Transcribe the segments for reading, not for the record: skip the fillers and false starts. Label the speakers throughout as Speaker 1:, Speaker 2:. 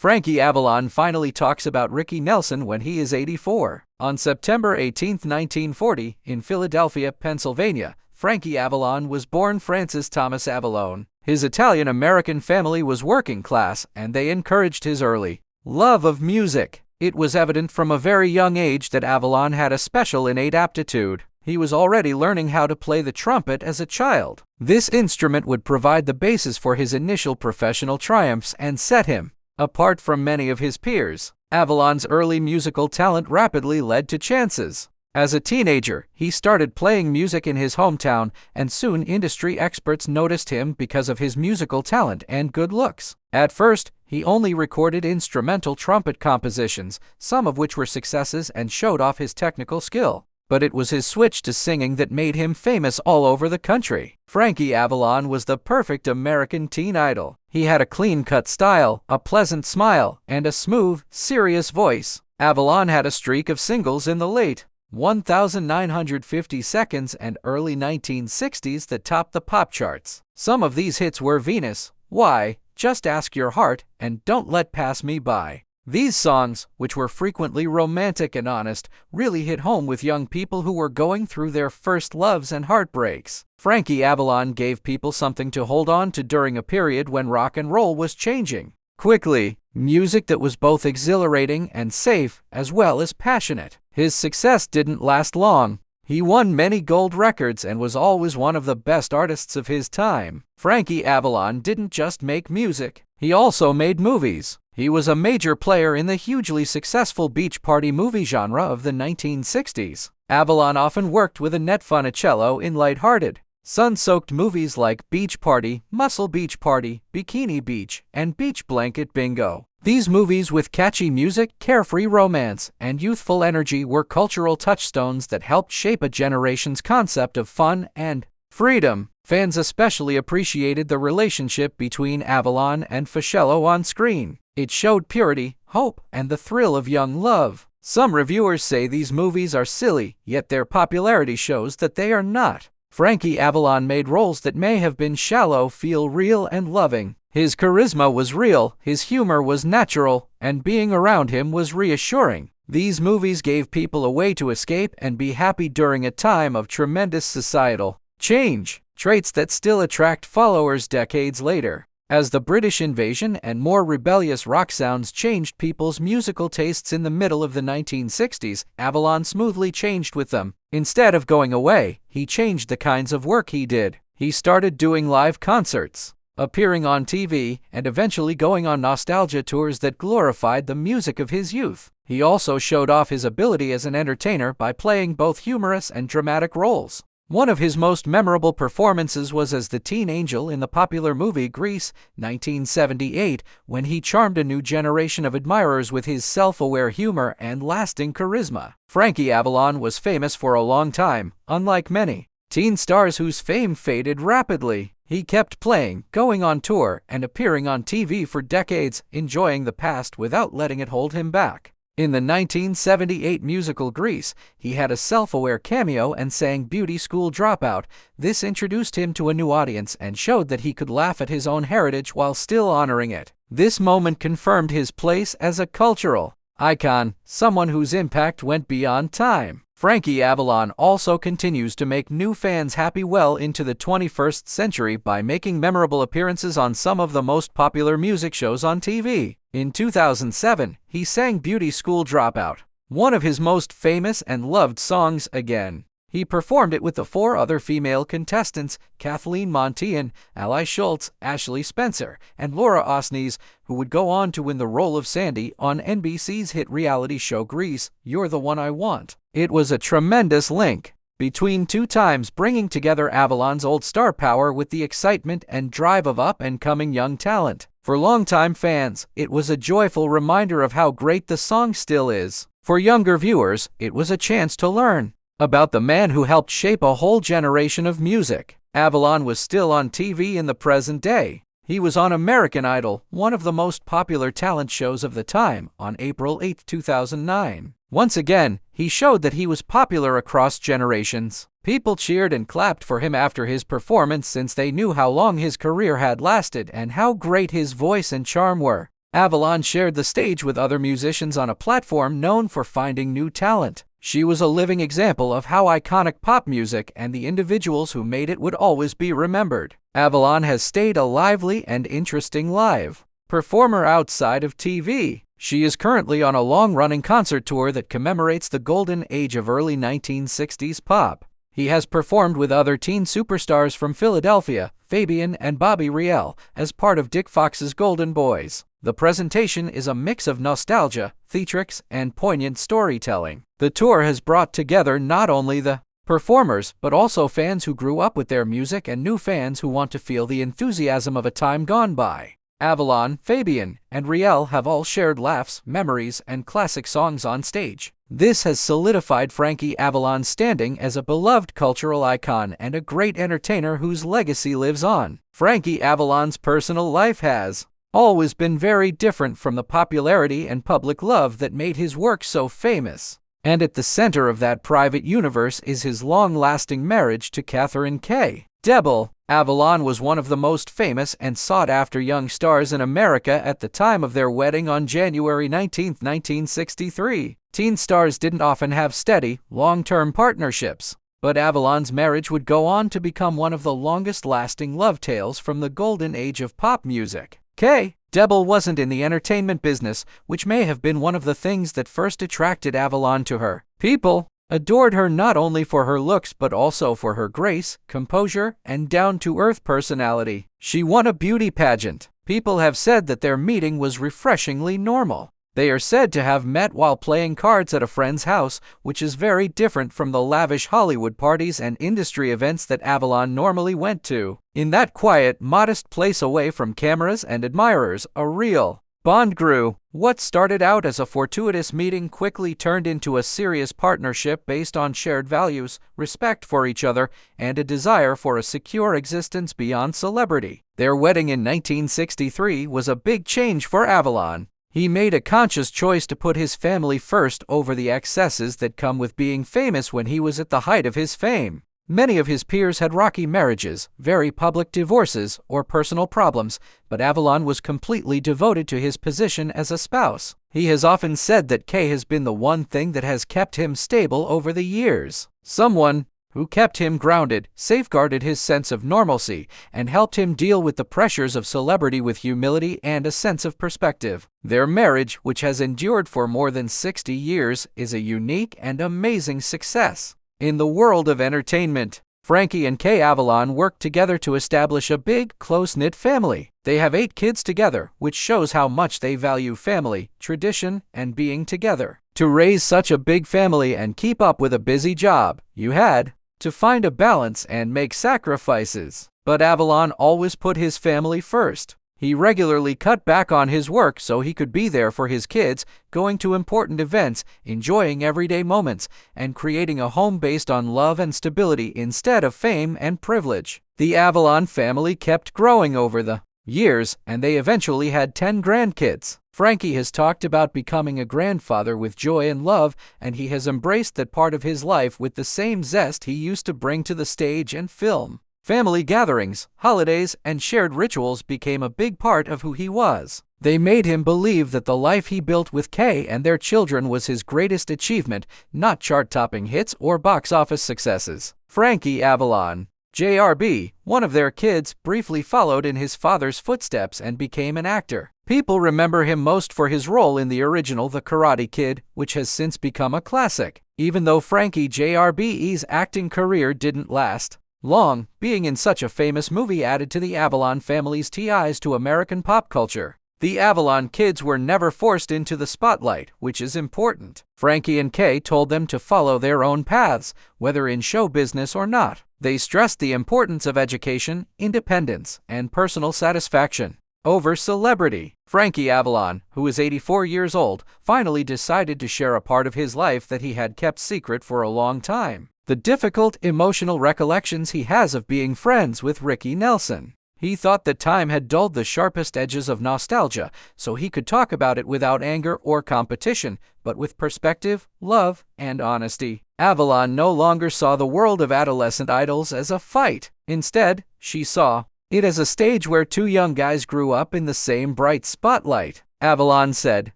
Speaker 1: Frankie Avalon finally talks about Ricky Nelson when he is 84. On September 18, 1940, in Philadelphia, Pennsylvania, Frankie Avalon was born Francis Thomas Avalon. His Italian-American family was working class, and they encouraged his early love of music. It was evident from a very young age that Avalon had a special innate aptitude. He was already learning how to play the trumpet as a child. This instrument would provide the basis for his initial professional triumphs and set him apart from many of his peers. Avalon's early musical talent rapidly led to chances. As a teenager, he started playing music in his hometown, and soon industry experts noticed him because of his musical talent and good looks. At first, he only recorded instrumental trumpet compositions, some of which were successes and showed off his technical skill. But it was his switch to singing that made him famous all over the country. Frankie Avalon was the perfect American teen idol. He had a clean-cut style, a pleasant smile, and a smooth, serious voice. Avalon had a streak of singles in the late 1950s and early 1960s that topped the pop charts. Some of these hits were Venus, Why, Just Ask Your Heart, and Don't Let Pass Me By. These songs, which were frequently romantic and honest, really hit home with young people who were going through their first loves and heartbreaks. Frankie Avalon gave people something to hold on to during a period when rock and roll was changing quickly, music that was both exhilarating and safe, as well as passionate. His success didn't last long. He won many gold records and was always one of the best artists of his time. Frankie Avalon didn't just make music, he also made movies. He was a major player in the hugely successful beach party movie genre of the 1960s. Avalon often worked with Annette Funicello in lighthearted, sun-soaked movies like Beach Party, Muscle Beach Party, Bikini Beach, and Beach Blanket Bingo. These movies with catchy music, carefree romance, and youthful energy were cultural touchstones that helped shape a generation's concept of fun and freedom. Fans especially appreciated the relationship between Avalon and Funicello on screen. It showed purity, hope, and the thrill of young love. Some reviewers say these movies are silly, yet their popularity shows that they are not. Frankie Avalon made roles that may have been shallow feel real and loving. His charisma was real, his humor was natural, and being around him was reassuring. These movies gave people a way to escape and be happy during a time of tremendous societal change, traits that still attract followers decades later. As the British invasion and more rebellious rock sounds changed people's musical tastes in the middle of the 1960s, Avalon smoothly changed with them. Instead of going away, he changed the kinds of work he did. He started doing live concerts, appearing on TV, and eventually going on nostalgia tours that glorified the music of his youth. He also showed off his ability as an entertainer by playing both humorous and dramatic roles. One of his most memorable performances was as the teen angel in the popular movie Grease, 1978, when he charmed a new generation of admirers with his self-aware humor and lasting charisma. Frankie Avalon was famous for a long time, unlike many teen stars whose fame faded rapidly. He kept playing, going on tour, and appearing on TV for decades, enjoying the past without letting it hold him back. In the 1978 musical Grease, he had a self-aware cameo and sang Beauty School Dropout. This introduced him to a new audience and showed that he could laugh at his own heritage while still honoring it. This moment confirmed his place as a cultural icon, someone whose impact went beyond time. Frankie Avalon also continues to make new fans happy well into the 21st century by making memorable appearances on some of the most popular music shows on TV. In 2007, he sang Beauty School Dropout, one of his most famous and loved songs again. He performed it with the 4 other female contestants, Kathleen Montean, Ally Schultz, Ashley Spencer, and Laura Osnes, who would go on to win the role of Sandy on NBC's hit reality show Grease, You're the One I Want. It was a tremendous link between two times, bringing together Avalon's old star power with the excitement and drive of up-and-coming young talent. For longtime fans, it was a joyful reminder of how great the song still is. For younger viewers, it was a chance to learn about the man who helped shape a whole generation of music. Avalon was still on TV in the present day. He was on American Idol, one of the most popular talent shows of the time, on April 8, 2009. Once again, he showed that he was popular across generations. People cheered and clapped for him after his performance since they knew how long his career had lasted and how great his voice and charm were. Avalon shared the stage with other musicians on a platform known for finding new talent. She was a living example of how iconic pop music and the individuals who made it would always be remembered. Avalon has stayed a lively and interesting live performer outside of TV. She is currently on a long-running concert tour that commemorates the golden age of early 1960s pop. He has performed with other teen superstars from Philadelphia, Fabian and Bobby Riel, as part of Dick Fox's Golden Boys. The presentation is a mix of nostalgia, theatrics, and poignant storytelling. The tour has brought together not only the performers, but also fans who grew up with their music and new fans who want to feel the enthusiasm of a time gone by. Avalon, Fabian, and Riel have all shared laughs, memories, and classic songs on stage. This has solidified Frankie Avalon's standing as a beloved cultural icon and a great entertainer whose legacy lives on. Frankie Avalon's personal life has always been very different from the popularity and public love that made his work so famous. And at the center of that private universe is his long-lasting marriage to Catherine K. Debel. Avalon was one of the most famous and sought-after young stars in America at the time of their wedding on January 19, 1963. Teen stars didn't often have steady, long-term partnerships, but Avalon's marriage would go on to become one of the longest-lasting love tales from the golden age of pop music. K. Debel wasn't in the entertainment business, which may have been one of the things that first attracted Avalon to her. People adored her not only for her looks but also for her grace, composure, and down-to-earth personality. She won a beauty pageant. People have said that their meeting was refreshingly normal. They are said to have met while playing cards at a friend's house, which is very different from the lavish Hollywood parties and industry events that Avalon normally went to. In that quiet, modest place away from cameras and admirers, a real bond grew. What started out as a fortuitous meeting quickly turned into a serious partnership based on shared values, respect for each other, and a desire for a secure existence beyond celebrity. Their wedding in 1963 was a big change for Avalon. He made a conscious choice to put his family first over the excesses that come with being famous when he was at the height of his fame. Many of his peers had rocky marriages, very public divorces, or personal problems, but Avalon was completely devoted to his position as a spouse. He has often said that Kay has been the one thing that has kept him stable over the years. Someone who kept him grounded, safeguarded his sense of normalcy, and helped him deal with the pressures of celebrity with humility and a sense of perspective. Their marriage, which has endured for more than 60 years, is a unique and amazing success. In the world of entertainment, Frankie and Kay Avalon worked together to establish a big, close-knit family. They have 8 kids together, which shows how much they value family, tradition, and being together. To raise such a big family and keep up with a busy job, you had to find a balance and make sacrifices. But Avalon always put his family first. He regularly cut back on his work so he could be there for his kids, going to important events, enjoying everyday moments, and creating a home based on love and stability instead of fame and privilege. The Avalon family kept growing over the years, and they eventually had 10 grandkids. Frankie has talked about becoming a grandfather with joy and love, and he has embraced that part of his life with the same zest he used to bring to the stage and film. Family gatherings, holidays, and shared rituals became a big part of who he was. They made him believe that the life he built with Kay and their children was his greatest achievement, not chart-topping hits or box office successes. Frankie Avalon, JRB, one of their kids, briefly followed in his father's footsteps and became an actor. People remember him most for his role in the original The Karate Kid, which has since become a classic. Even though Frankie JRB's acting career didn't last long, being in such a famous movie added to the Avalon family's ties to American pop culture. The Avalon kids were never forced into the spotlight, which is important. Frankie and Kay told them to follow their own paths, whether in show business or not. They stressed the importance of education, independence, and personal satisfaction over celebrity. Frankie Avalon, who is 84 years old, finally decided to share a part of his life that he had kept secret for a long time. The difficult, emotional recollections he has of being friends with Ricky Nelson. He thought that time had dulled the sharpest edges of nostalgia, so he could talk about it without anger or competition, but with perspective, love, and honesty. Avalon no longer saw the world of adolescent idols as a fight. Instead, she saw it as a stage where 2 young guys grew up in the same bright spotlight. Avalon said.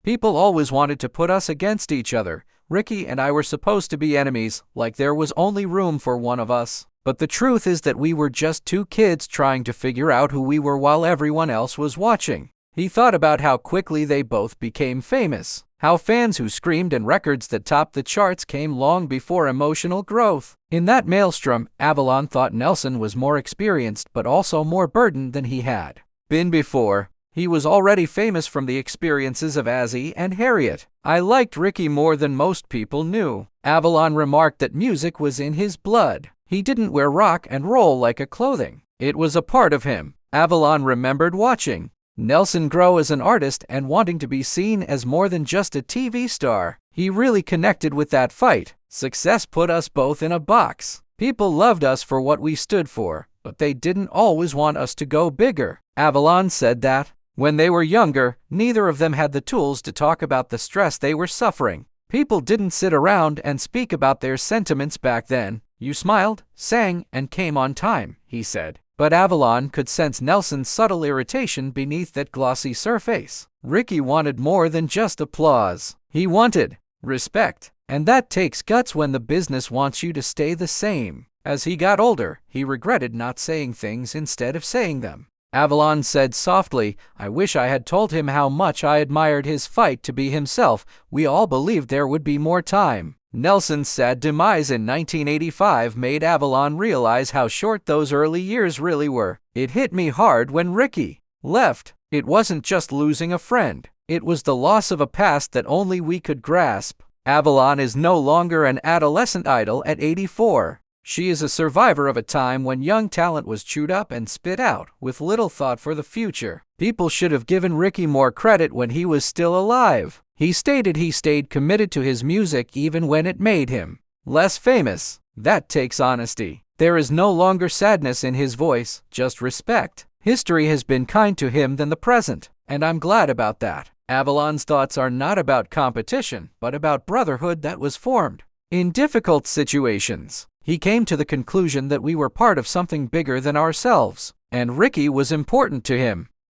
Speaker 1: People always wanted to put us against each other. Ricky and I were supposed to be enemies, like there was only room for one of us. But the truth is that we were just two kids trying to figure out who we were while everyone else was watching. He thought about how quickly they both became famous, how fans who screamed and records that topped the charts came long before emotional growth. In that maelstrom, Avalon thought Nelson was more experienced but also more burdened than he had been before. He was already famous from the experiences of Azzy and Harriet. I liked Ricky more than most people knew. Avalon remarked that music was in his blood. He didn't wear rock and roll like a clothing. It was a part of him. Avalon remembered watching Nelson grow as an artist and wanting to be seen as more than just a TV star. He really connected with that fight. Success put us both in a box. People loved us for what we stood for, but they didn't always want us to go bigger. Avalon said that when they were younger, neither of them had the tools to talk about the stress they were suffering. People didn't sit around and speak about their sentiments back then. You smiled, sang, and came on time, he said. But Avalon could sense Nelson's subtle irritation beneath that glossy surface. Ricky wanted more than just applause. He wanted respect. And that takes guts when the business wants you to stay the same. As he got older, he regretted not saying things instead of saying them. Avalon said softly, I wish I had told him how much I admired his fight to be himself. We all believed there would be more time. Nelson's sad demise in 1985 made Avalon realize how short those early years really were. It hit me hard when Ricky left. It wasn't just losing a friend. It was the loss of a past that only we could grasp. Avalon is no longer an adolescent idol at 84. She is a survivor of a time when young talent was chewed up and spit out, with little thought for the future. People should have given Ricky more credit when he was still alive. He stated he stayed committed to his music even when it made him less famous. That takes honesty. There is no longer sadness in his voice, just respect. History has been kind to him than the present, and I'm glad about that. Avalon's thoughts are not about competition, but about brotherhood that was formed in difficult situations. He came to the conclusion that we were part of something bigger than ourselves, and Ricky was important to him.